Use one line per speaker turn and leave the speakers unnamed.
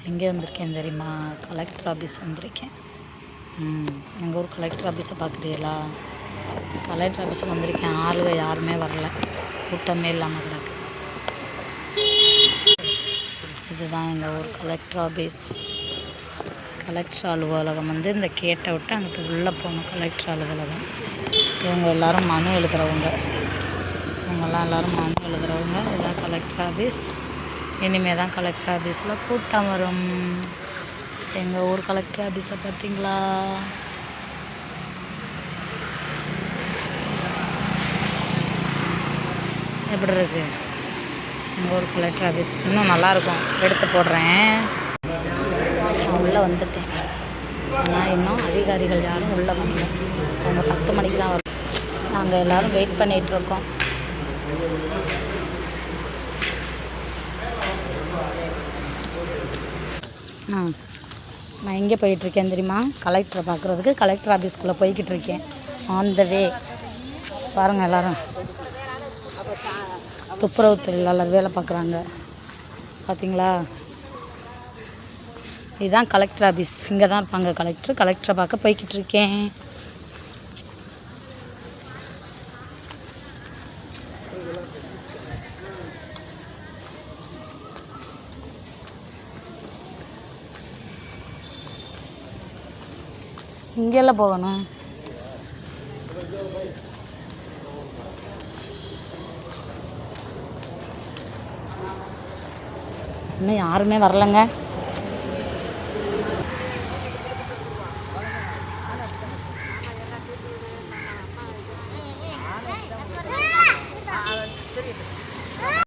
எங்கே வந்திருக்கேன் தெரியுமா? கலெக்டர் ஆஃபீஸ் வந்திருக்கேன். எங்கள் ஊர் கலெக்டர் ஆஃபீஸை பார்க்குறீங்களா? கலெக்டர் ஆஃபீஸில் வந்திருக்கேன். ஆளுங்க யாருமே வரல, கூட்டமே இல்லாமல் கிடக்கு. இதுதான் எங்கள் ஊர் கலெக்டர் ஆஃபீஸ். கலெக்டர் அலுவலகம் இந்த கேட்டை விட்டு அங்கிட்டு உள்ளே போகணும். கலெக்டர் அலுவலகம். இவங்க எல்லோரும் மனு எழுதுகிறவங்க. இவங்கெல்லாம் எல்லோரும் மனு எழுதுகிறவங்க. இதுதான் கலெக்டர் ஆஃபீஸ். இனிமேல் தான் கலெக்டர் ஆஃபீஸில் கூட்டம் வரும். எங்கள் ஊர் கலெக்டர் ஆஃபீஸை பார்த்தீங்களா? எப்படி இருக்குது எங்கள் ஊர் கலெக்டர் ஆஃபீஸ்? இன்னும் நல்லாயிருக்கும். எடுத்து போடுறேன். நான் உள்ளே வந்துட்டேன். ஆனால் இன்னும் அதிகாரிகள் யாரும் உள்ளே வரல. அவங்க 10 மணிக்கு தான் வரும். நாங்கள் எல்லோரும் வெயிட் பண்ணிகிட்ருக்கோம். நான் எங்கே போயிட்டுருக்கேன் தெரியுமா? கலெக்டரை பார்க்குறதுக்கு கலெக்டர் ஆஃபீஸ்க்குள்ளே போய்கிட்டு இருக்கேன். ஆன் த வே. பாருங்கள், எல்லோரும் துப்புரவு தொழிலாளர் வேலை பார்க்குறாங்க. பார்த்தீங்களா? இதுதான் கலெக்டர் ஆஃபீஸ். இங்கே தான் இருப்பாங்க கலெக்டர். கலெக்டரை பார்க்க போய்கிட்டு இருக்கேன். இங்கெல்லாம் போகணும். இன்னும் யாருமே வரலைங்க.